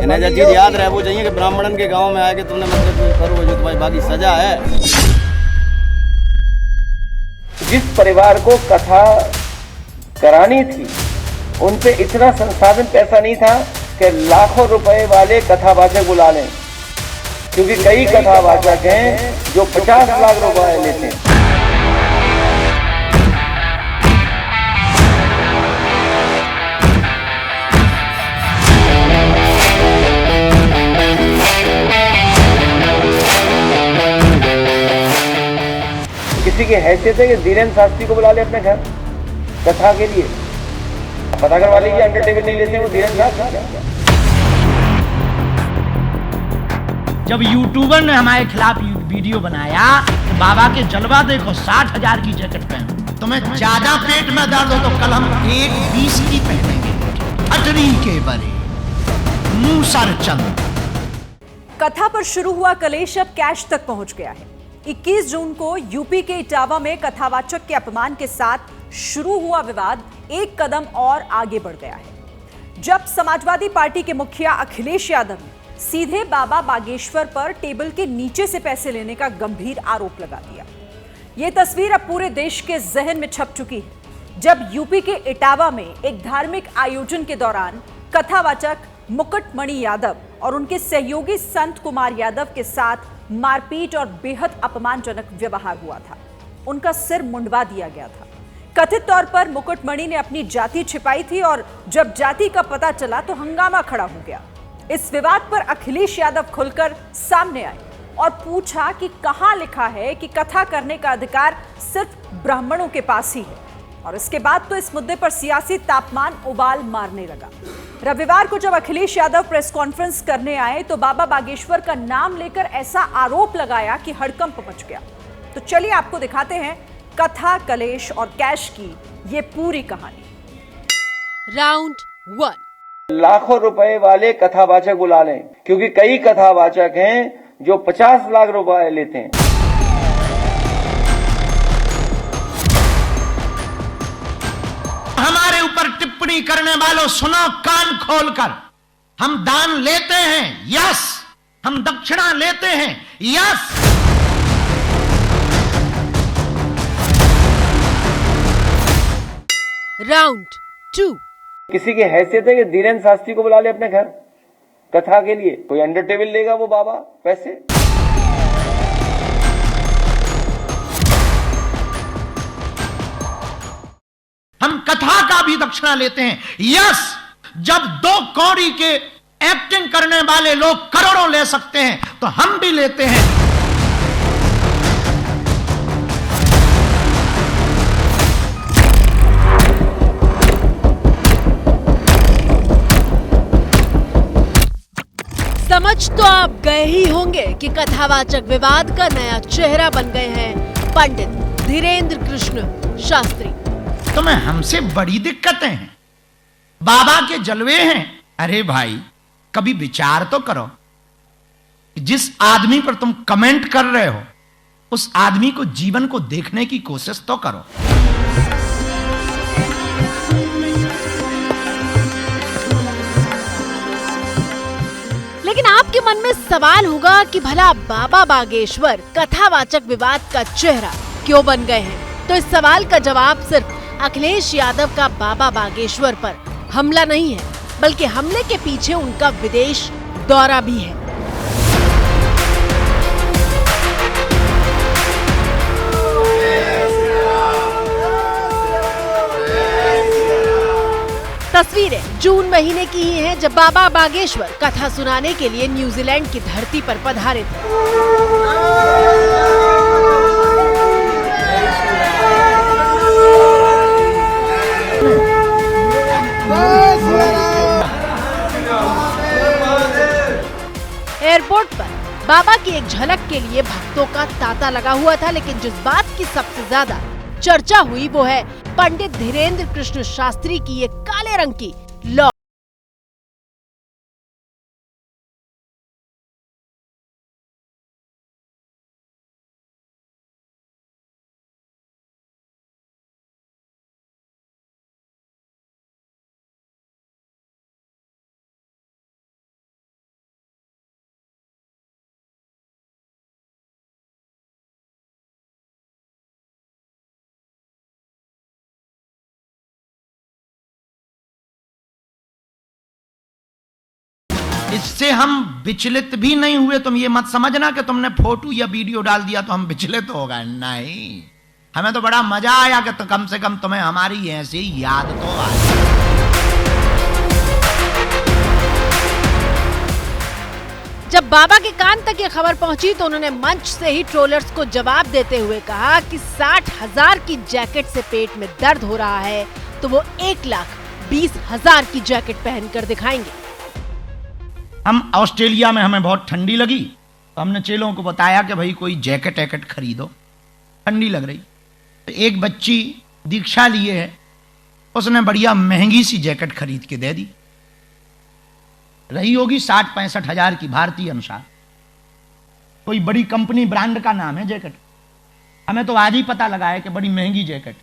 इन्हें जो चीज याद रहे वो चाहिए कि ब्राह्मणन के गांव में आए कि तुमने मतलब करो जो तुम्हारी बाकी सजा है। जिस परिवार को कथा करानी थी उन पे इतना संसाधन पैसा नहीं था कि लाखों रुपए वाले कथावाचक बुला लें, क्योंकि कई कथावाचक हैं जो 50 लाख रुपए लेते हैं। किसी की हैसियत है कि धीरेन्द्र शास्त्री को बुला ले अपने घर कथा के लिए, पता करवा लीजिए अंडर टेबल नहीं लेते वो धीरेन्द्र शास्त्री। जब यूट्यूबर ने हमारे खिलाफ वीडियो बनाया तो बाबा के जलवा देखो 60,000 की जैकेट पहनो। तुम्हें ज्यादा पेट में दर्द हो तो कल हम 1,20 की पहनेंगे। अटरी के बरे मुंह सर चंद। कथा पर शुरू हुआ कलेश अब कैश तक पहुंच गया है। 21 जून को यूपी के इटावा में कथावाचक के अपमान के साथ शुरू हुआ विवाद एक कदम और आगे बढ़ गया है, जब समाजवादी पार्टी के मुखिया अखिलेश यादव ने सीधे बाबा बागेश्वर पर टेबल के नीचे से पैसे लेने का गंभीर आरोप लगा दिया। यह तस्वीर अब पूरे देश के जहन में छप चुकी है, जब यूपी के इटावा में एक धार्मिक आयोजन के दौरान कथावाचक मुकुटमणि यादव और उनके सहयोगी संत कुमार यादव के साथ मारपीट और बेहद अपमानजनक व्यवहार हुआ था। उनका सिर मुंडवा दिया गया था। कथित तौर पर मुकुटमणि ने अपनी जाति छिपाई थी और जब जाति का पता चला तो हंगामा खड़ा हो गया। इस विवाद पर अखिलेश यादव खुलकर सामने आए और पूछा कि कहां लिखा है कि कथा करने का अधिकार सिर्फ ब्राह्मणों के पास ही है। और इसके बाद तो इस मुद्दे पर सियासी तापमान उबाल मारने लगा। रविवार को जब अखिलेश यादव प्रेस कॉन्फ्रेंस करने आए तो बाबा बागेश्वर का नाम लेकर ऐसा आरोप लगाया कि हड़कंप मच गया। तो चलिए आपको दिखाते हैं कथा, कलेश और कैश की ये पूरी कहानी। राउंड 1। लाखों रुपए वाले कथावाचक बुला लें, क्योंकि कई कथावाचक हैं जो 50 लाख रुपए लेते हैं। हमारे ऊपर टिप्पणी करने वालों सुनो कान खोलकर, हम दान लेते हैं, यस। हम दक्षिणा लेते हैं, यस। राउंड 2। किसी की हैसियत है कि धीरेन्द्र शास्त्री को बुला ले अपने घर कथा के लिए, कोई अंडर टेबल लेगा वो बाबा पैसे। हम कथा का भी दक्षिणा लेते हैं, यस। जब 2 कौड़ी के एक्टिंग करने वाले लोग करोड़ों ले सकते हैं तो हम भी लेते हैं। समझ तो आप गए ही होंगे कि कथावाचक विवाद का नया चेहरा बन गए हैं पंडित धीरेन्द्र कृष्ण शास्त्री। तुम्हें हमसे बड़ी दिक्कतें हैं, बाबा के जलवे हैं। अरे भाई, कभी विचार तो करो, जिस आदमी पर तुम कमेंट कर रहे हो उस आदमी को जीवन को देखने की कोशिश तो करो। लेकिन आपके मन में सवाल होगा कि भला बाबा बागेश्वर कथावाचक विवाद का चेहरा क्यों बन गए हैं? तो इस सवाल का जवाब सिर्फ अखिलेश यादव का बाबा बागेश्वर पर हमला नहीं है, बल्कि हमले के पीछे उनका विदेश दौरा भी है। तस्वीरें जून महीने की ही हैं, जब बाबा बागेश्वर कथा सुनाने के लिए न्यूजीलैंड की धरती पर पधारे थे। एयरपोर्ट पर बाबा की एक झलक के लिए भक्तों का तांता लगा हुआ था, लेकिन जिस बात की सबसे ज्यादा चर्चा हुई वो है पंडित धीरेन्द्र कृष्ण शास्त्री की ये काले रंग की लॉ। इससे हम विचलित भी नहीं हुए। तुम ये मत समझना कि तुमने फोटो या वीडियो डाल दिया तो हम विचलित हो गए, नहीं। हमें तो बड़ा मजा आया कि तो कम से कम तुम्हें हमारी ऐसी याद तो आई। जब बाबा के कान तक ये खबर पहुंची तो उन्होंने मंच से ही ट्रोलर्स को जवाब देते हुए कहा कि 60,000 की जैकेट से पेट में दर्द हो रहा है तो वो 1,20,000 की जैकेट पहनकर दिखाएंगे। हम ऑस्ट्रेलिया में हमें बहुत ठंडी लगी तो हमने चेलों को बताया कि भाई कोई जैकेट वैकेट खरीदो, ठंडी लग रही। तो एक बच्ची दीक्षा लिए है, उसने बढ़िया महंगी सी जैकेट खरीद के दे दी। रही होगी 60-65 हजार की भारतीय अनुसार। कोई बड़ी कंपनी ब्रांड का नाम है जैकेट। हमें तो आज ही पता लगा है कि बड़ी महंगी जैकेट।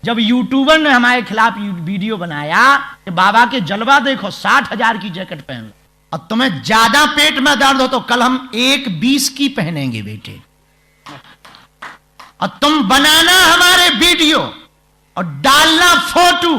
जब यूट्यूबर ने हमारे खिलाफ वीडियो बनाया कि बाबा के जलवा देखो, 60,000 की जैकेट पहन लो, और तुम्हें ज्यादा पेट में दर्द हो तो कल हम 1,20 की पहनेंगे बेटे। और तुम बनाना हमारे वीडियो और डालना फोटो।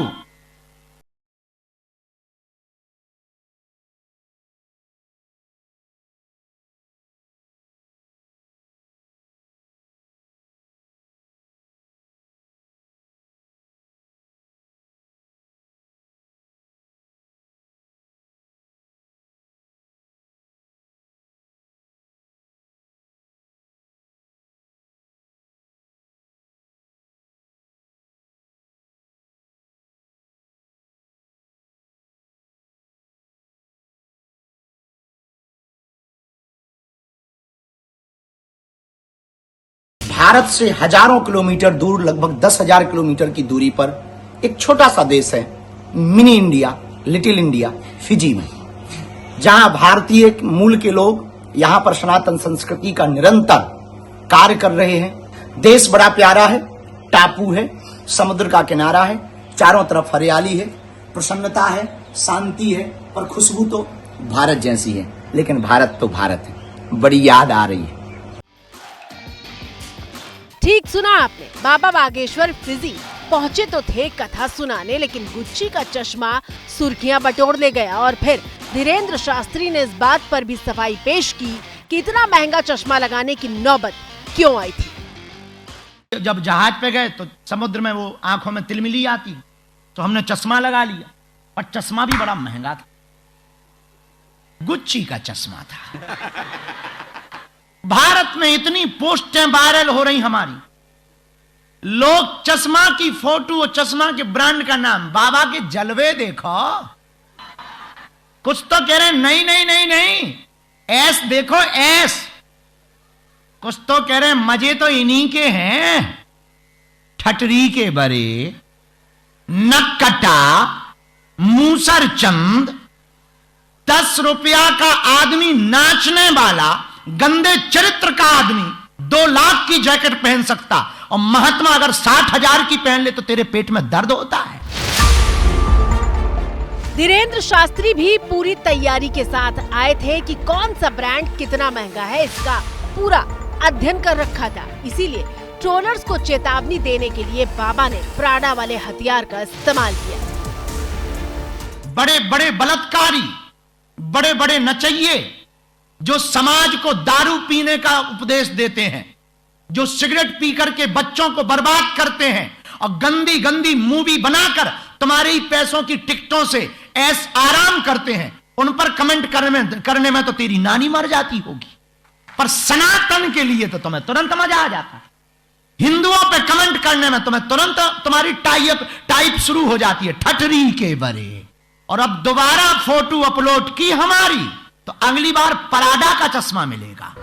भारत से हजारों किलोमीटर दूर, लगभग 10,000 किलोमीटर की दूरी पर एक छोटा सा देश है, mini India, little India, Fiji में, जहां भारतीय मूल के लोग यहां पर सनातन संस्कृति का निरंतर कार्य कर रहे हैं। देश बड़ा प्यारा है, टापू है, समुद्र का किनारा है, चारों तरफ हरियाली है, प्रसन्नता है, शांति है, पर खुशबू तो भारत जैसी है। लेकिन भारत तो भारत है, बड़ी याद आ रही है। ठीक सुना आपने, बाबा बागेश्वर फिजी पहुंचे तो थे कथा सुनाने, लेकिन गुच्ची का चश्मा सुर्खियां बटोर ले गया। और फिर धीरेन्द्र शास्त्री ने इस बात पर भी सफाई पेश की कि इतना महंगा चश्मा लगाने की नौबत क्यों आई थी। जब जहाज पे गए तो समुद्र में वो आंखों में तिलमिली आती, तो हमने चश्मा लगा लिया, और चश्मा भी बड़ा महंगा था, गुच्ची का चश्मा था। भारत में इतनी पोस्टें वायरल हो रही हमारी, लोग चश्मा की फोटो और चश्मा के ब्रांड का नाम, बाबा के जलवे देखो, कुछ तो कह रहे नहीं नहीं नहीं नहीं, ऐस देखो ऐस, कुछ तो कह रहे मजे तो इन्हीं के हैं, ठटरी के बरे, नक्कटा, मूसर चंद, 10 रुपया का आदमी नाचने वाला, गंदे चरित्र का आदमी 2 लाख की जैकेट पहन सकता, और महात्मा अगर 60,000 की पहन ले तो तेरे पेट में दर्द होता है। धीरेन्द्र शास्त्री भी पूरी तैयारी के साथ आए थे कि कौन सा ब्रांड कितना महंगा है, इसका पूरा अध्ययन कर रखा था। इसीलिए ट्रोलर्स को चेतावनी देने के लिए बाबा ने प्राडा वाले हथियार का इस्तेमाल किया। बड़े बड़े बलात्कारी, बड़े बड़े नचैये जो समाज को दारू पीने का उपदेश देते हैं, जो सिगरेट पी करके बच्चों को बर्बाद करते हैं, और गंदी गंदी मूवी बनाकर तुम्हारे ही पैसों की टिकटों से ऐस आराम करते हैं, उन पर कमेंट करने में तो तेरी नानी मर जाती होगी, पर सनातन के लिए तो तुम्हें तुरंत मजा आ जाता। हिंदुओं पे कमेंट करने में तुम्हें तुरंत तुम्हारी टाइप शुरू हो जाती है, ठटरी के बरे। और अब दोबारा फोटो अपलोड की हमारी तो अगली बार पराडा का चश्मा मिलेगा।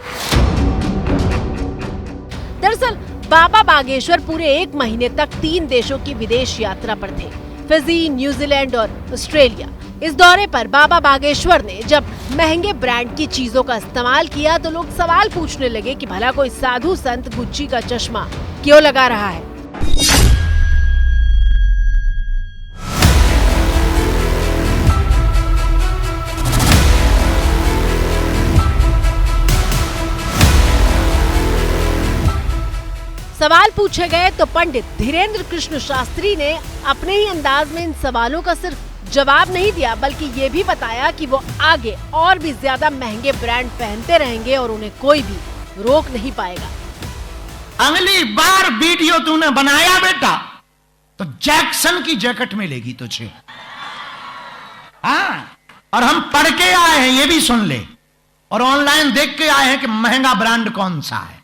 दरअसल बाबा बागेश्वर पूरे 1 महीने तक 3 देशों की विदेश यात्रा पर थे, फिजी, न्यूजीलैंड और ऑस्ट्रेलिया। इस दौरे पर बाबा बागेश्वर ने जब महंगे ब्रांड की चीजों का इस्तेमाल किया तो लोग सवाल पूछने लगे कि भला कोई साधु संत गुच्ची का चश्मा क्यों लगा रहा है। सवाल पूछे गए तो पंडित धीरेन्द्र कृष्ण शास्त्री ने अपने ही अंदाज में इन सवालों का सिर्फ जवाब नहीं दिया, बल्कि ये भी बताया कि वो आगे और भी ज्यादा महंगे ब्रांड पहनते रहेंगे और उन्हें कोई भी रोक नहीं पाएगा। अगली बार वीडियो तूने बनाया बेटा तो जैक्सन की जैकेट मिलेगी तुझे। हाँ, और हम पढ़ के आए हैं, ये भी सुन ले, और ऑनलाइन देख के आए हैं कि महंगा ब्रांड कौन सा है।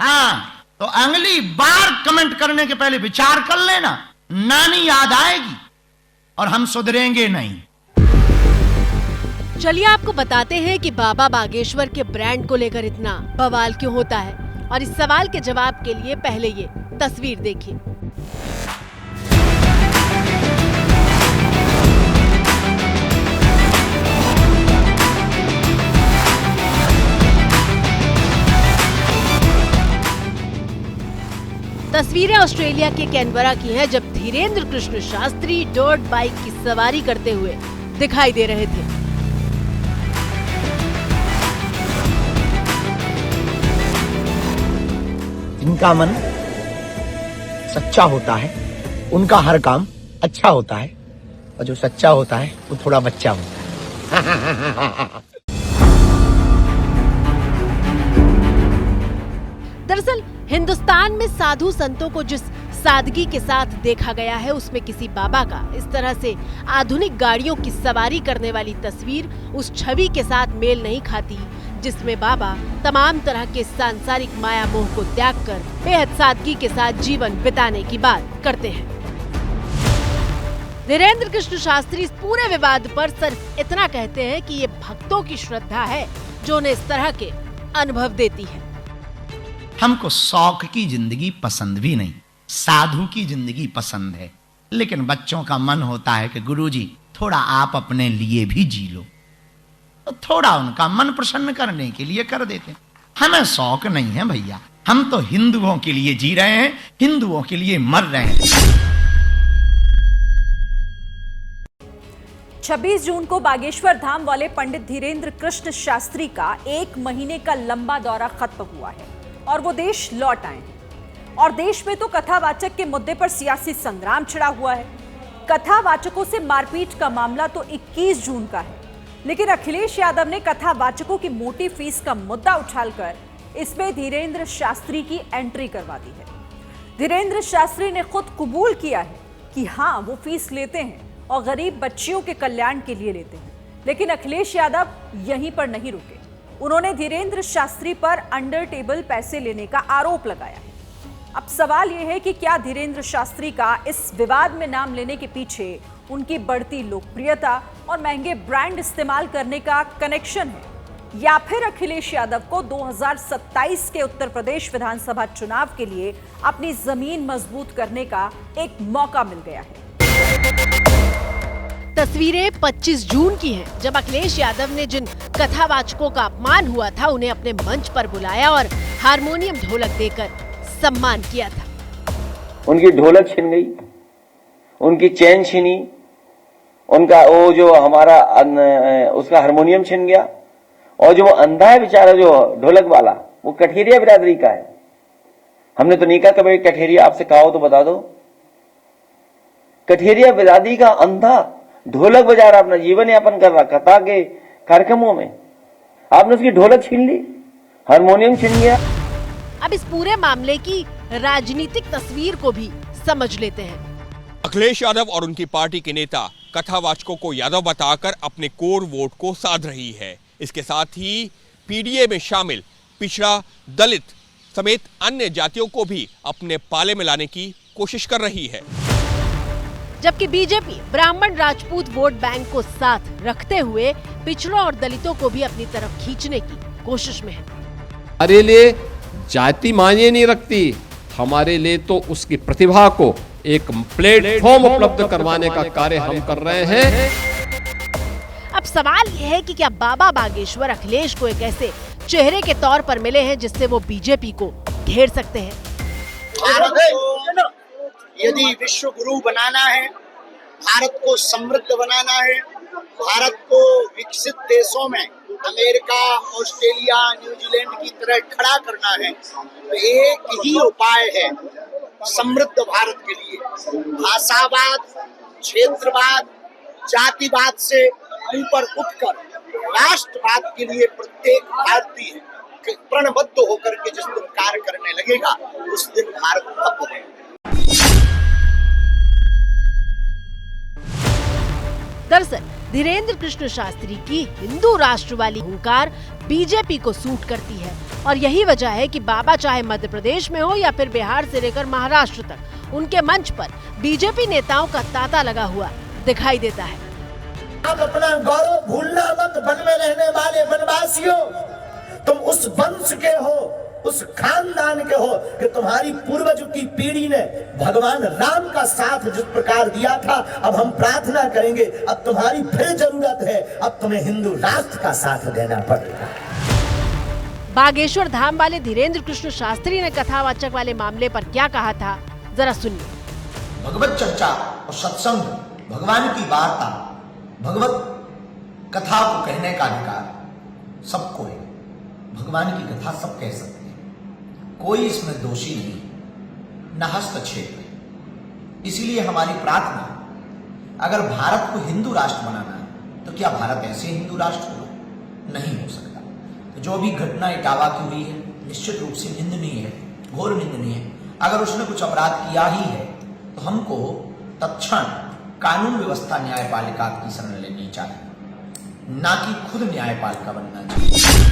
हाँ, तो अगली बार कमेंट करने के पहले विचार कर लेना, नानी याद आएगी और हम सुधरेंगे नहीं। चलिए आपको बताते हैं कि बाबा बागेश्वर के ब्रांड को लेकर इतना बवाल क्यों होता है, और इस सवाल के जवाब के लिए पहले ये तस्वीर देखिए। तस्वीरें ऑस्ट्रेलिया के कैनबरा की हैं, जब धीरेन्द्र कृष्ण शास्त्री डर्ट बाइक की सवारी करते हुए दिखाई दे रहे थे। जिनका मन सच्चा होता है उनका हर काम अच्छा होता है, और जो सच्चा होता है वो थोड़ा बच्चा होता है। दरअसल हिंदुस्तान में साधु संतों को जिस सादगी के साथ देखा गया है, उसमें किसी बाबा का इस तरह से आधुनिक गाड़ियों की सवारी करने वाली तस्वीर उस छवि के साथ मेल नहीं खाती जिसमें बाबा तमाम तरह के सांसारिक माया मोह को त्याग कर बेहद सादगी के साथ जीवन बिताने की बात करते हैं। धीरेन्द्र कृष्ण शास्त्री इस पूरे विवाद पर सिर्फ इतना कहते हैं कि ये भक्तों की श्रद्धा है जो उन्हें इस तरह के अनुभव देती है। हमको शौक की जिंदगी पसंद भी नहीं, साधु की जिंदगी पसंद है, लेकिन बच्चों का मन होता है कि गुरुजी थोड़ा आप अपने लिए भी जी लो, तो थोड़ा उनका मन प्रसन्न करने के लिए कर देते। हमें शौक नहीं है भैया, हम तो हिंदुओं के लिए जी रहे हैं, हिंदुओं के लिए मर रहे हैं। 26 जून को बागेश्वर धाम वाले पंडित धीरेन्द्र कृष्ण शास्त्री का 1 महीने का लंबा दौरा खत्म हुआ है और वो देश लौट आए हैं। और देश में तो कथावाचक के मुद्दे पर सियासी संग्राम छिड़ा हुआ है। कथावाचकों से मारपीट का मामला तो 21 जून का है, लेकिन अखिलेश यादव ने कथावाचकों की मोटी फीस का मुद्दा उछालकर इसमें धीरेन्द्र शास्त्री की एंट्री करवा दी है। धीरेन्द्र शास्त्री ने खुद कबूल किया है कि हाँ, वो फीस लेते हैं और गरीब बच्चियों के कल्याण के लिए लेते हैं। लेकिन अखिलेश यादव यहीं पर नहीं रुके, उन्होंने धीरेन्द्र शास्त्री पर अंडर टेबल पैसे लेने का आरोप लगाया है। अब सवाल यह है कि क्या धीरेन्द्र शास्त्री का इस विवाद में नाम लेने के पीछे उनकी बढ़ती लोकप्रियता और महंगे ब्रांड इस्तेमाल करने का कनेक्शन है, या फिर अखिलेश यादव को 2027 के उत्तर प्रदेश विधानसभा चुनाव के लिए अपनी जमीन मजबूत करने का एक मौका मिल गया है। तस्वीरें 25 जून की हैं, जब अखिलेश यादव ने जिन कथावाचकों का अपमान हुआ था उन्हें अपने मंच पर बुलाया और हारमोनियम ढोलक देकर सम्मान किया था। उनकी ढोलक छिन गई, उनकी चैन छिनी, उनका वो जो हमारा उसका हारमोनियम छिन गया, और जो अंधा है बेचारा जो ढोलक वाला, वो कठेरिया बिरादरी का है। हमने तो नहीं कहा कभी कठेरिया, आपसे कहा हो तो बता दो। कठेरिया बिरादरी का अंधा ढोलक बजा रहा, अपना जीवन यापन कर रहा कथा के कार्यक्रमों में, आपने उसकी ढोलक छीन ली, हारमोनियम छीन गया। अब इस पूरे मामले की राजनीतिक तस्वीर को भी समझ लेते हैं। अखिलेश यादव और उनकी पार्टी के नेता कथावाचकों को यादव बताकर अपने कोर वोट को साध रही है। इसके साथ ही पीडीए में शामिल पिछड़ा, दलित समेत अन्य जातियों को भी अपने पाले में लाने की कोशिश कर रही है। जबकि बीजेपी ब्राह्मण राजपूत वोट बैंक को साथ रखते हुए पिछड़ों और दलितों को भी अपनी तरफ खींचने की कोशिश में है। हमारे लिए जाति मायने नहीं रखती, हमारे लिए तो उसकी प्रतिभा को एक प्लेटफॉर्म उपलब्ध करवाने का कार्य हम कर रहे हैं। अब सवाल यह है कि क्या बाबा बागेश्वर अखिलेश को एक ऐसे चेहरे के तौर पर मिले हैं जिससे वो बीजेपी को घेर सकते हैं। भारत को यदि विश्व गुरु बनाना है, भारत को समृद्ध बनाना है, भारत को विकसित देशों में अमेरिका, ऑस्ट्रेलिया, न्यूजीलैंड की तरह खड़ा करना है, तो एक ही उपाय है समृद्ध भारत के लिए। भाषावाद, क्षेत्रवाद, जातिवाद से ऊपर उठकर राष्ट्रवाद के लिए प्रत्येक भारतीय प्रणबद्ध होकर के जिस दिन कार्य करने लगेगा उस दिन भारत भव्य होगा। दरअसल धीरेन्द्र कृष्ण शास्त्री की हिंदू राष्ट्र वाली हुंकार बीजेपी को सूट करती है और यही वजह है कि बाबा चाहे मध्य प्रदेश में हो या फिर बिहार से लेकर महाराष्ट्र तक, उनके मंच पर बीजेपी नेताओं का तांता लगा हुआ दिखाई देता है। आप अपना गौरव भूलना मत, वन में रहने वाले वनवासियों, तुम उस वंश के हो, उस खानदान के हो कि तुम्हारी पूर्वजों की पीढ़ी ने भगवान राम का साथ जिस प्रकार दिया था, अब हम प्रार्थना करेंगे, अब तुम्हारी फिर जरूरत है, अब तुम्हें हिंदू राष्ट्र का साथ देना पड़ेगा। बागेश्वर धाम वाले धीरेन्द्र कृष्ण शास्त्री ने कथावाचक वाले मामले पर क्या कहा था, जरा सुनिए। भगवत चर्चा और सत्संग, भगवान की वार्ता, भगवत कथा को कहने का अधिकार सबको है। भगवान की कथा सब कह सकते हैं, कोई इसमें दोषी नहीं, न हस्तक्षेप है। इसीलिए हमारी प्रार्थना, अगर भारत को हिंदू राष्ट्र बनाना है तो क्या भारत ऐसे हिंदू राष्ट्र हो? नहीं हो सकता। तो जो भी घटना इटावा की हुई है निश्चित रूप से निंदनीय है, घोर निंदनीय है। अगर उसने कुछ अपराध किया ही है तो हमको तत्क्षण कानून व्यवस्था न्यायपालिका की शरण लेनी चाहिए, ना कि खुद न्यायपालिका बनना चाहिए।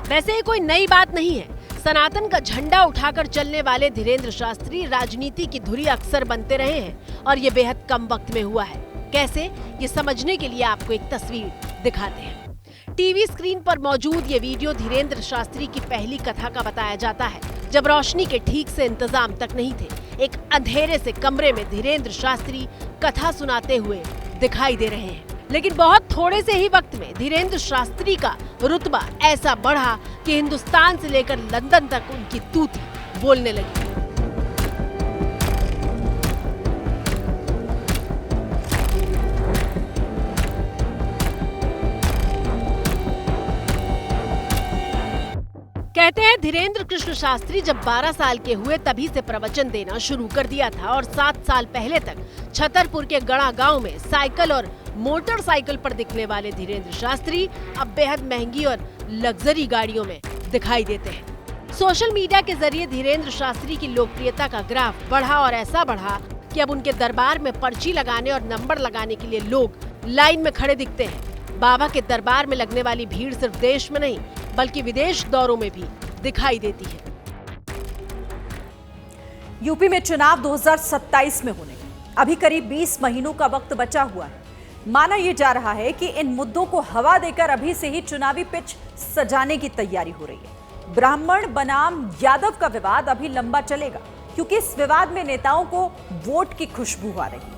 वैसे ये कोई नई बात नहीं है। सनातन का झंडा उठाकर चलने वाले धीरेन्द्र शास्त्री राजनीति की धुरी अक्सर बनते रहे हैं और ये बेहद कम वक्त में हुआ है। कैसे, ये समझने के लिए आपको एक तस्वीर दिखाते हैं। टीवी स्क्रीन पर मौजूद ये वीडियो धीरेन्द्र शास्त्री की पहली कथा का बताया जाता है, जब रोशनी के ठीक से इंतजाम तक नहीं थे। एक अंधेरे से कमरे में धीरेन्द्र शास्त्री कथा सुनाते हुए दिखाई दे रहे हैं, लेकिन बहुत थोड़े से ही वक्त में धीरेन्द्र शास्त्री का रुतबा ऐसा बढ़ा कि हिंदुस्तान से लेकर लंदन तक उनकी तूती बोलने लगी। कहते हैं धीरेन्द्र कृष्ण शास्त्री जब 12 साल के हुए तभी से प्रवचन देना शुरू कर दिया था और 7 साल पहले तक छतरपुर के गड़ा गांव में साइकिल और मोटरसाइकिल पर दिखने वाले धीरेन्द्र शास्त्री अब बेहद महंगी और लग्जरी गाड़ियों में दिखाई देते हैं। सोशल मीडिया के जरिए धीरेन्द्र शास्त्री की लोकप्रियता का ग्राफ बढ़ा और ऐसा बढ़ा कि अब उनके दरबार में पर्ची लगाने और नंबर लगाने के लिए लोग लाइन में खड़े दिखते हैं। बाबा के दरबार में लगने वाली भीड़ सिर्फ देश में नहीं बल्कि विदेश दौरों में भी दिखाई देती है। यूपी में चुनाव 2027 में होने अभी करीब 20 महीनों का वक्त बचा हुआ है। माना यह जा रहा है कि इन मुद्दों को हवा देकर अभी से ही चुनावी पिच सजाने की तैयारी हो रही है। ब्राह्मण बनाम यादव का विवाद अभी लंबा चलेगा क्योंकि इस विवाद में नेताओं को वोट की खुशबू आ रही है।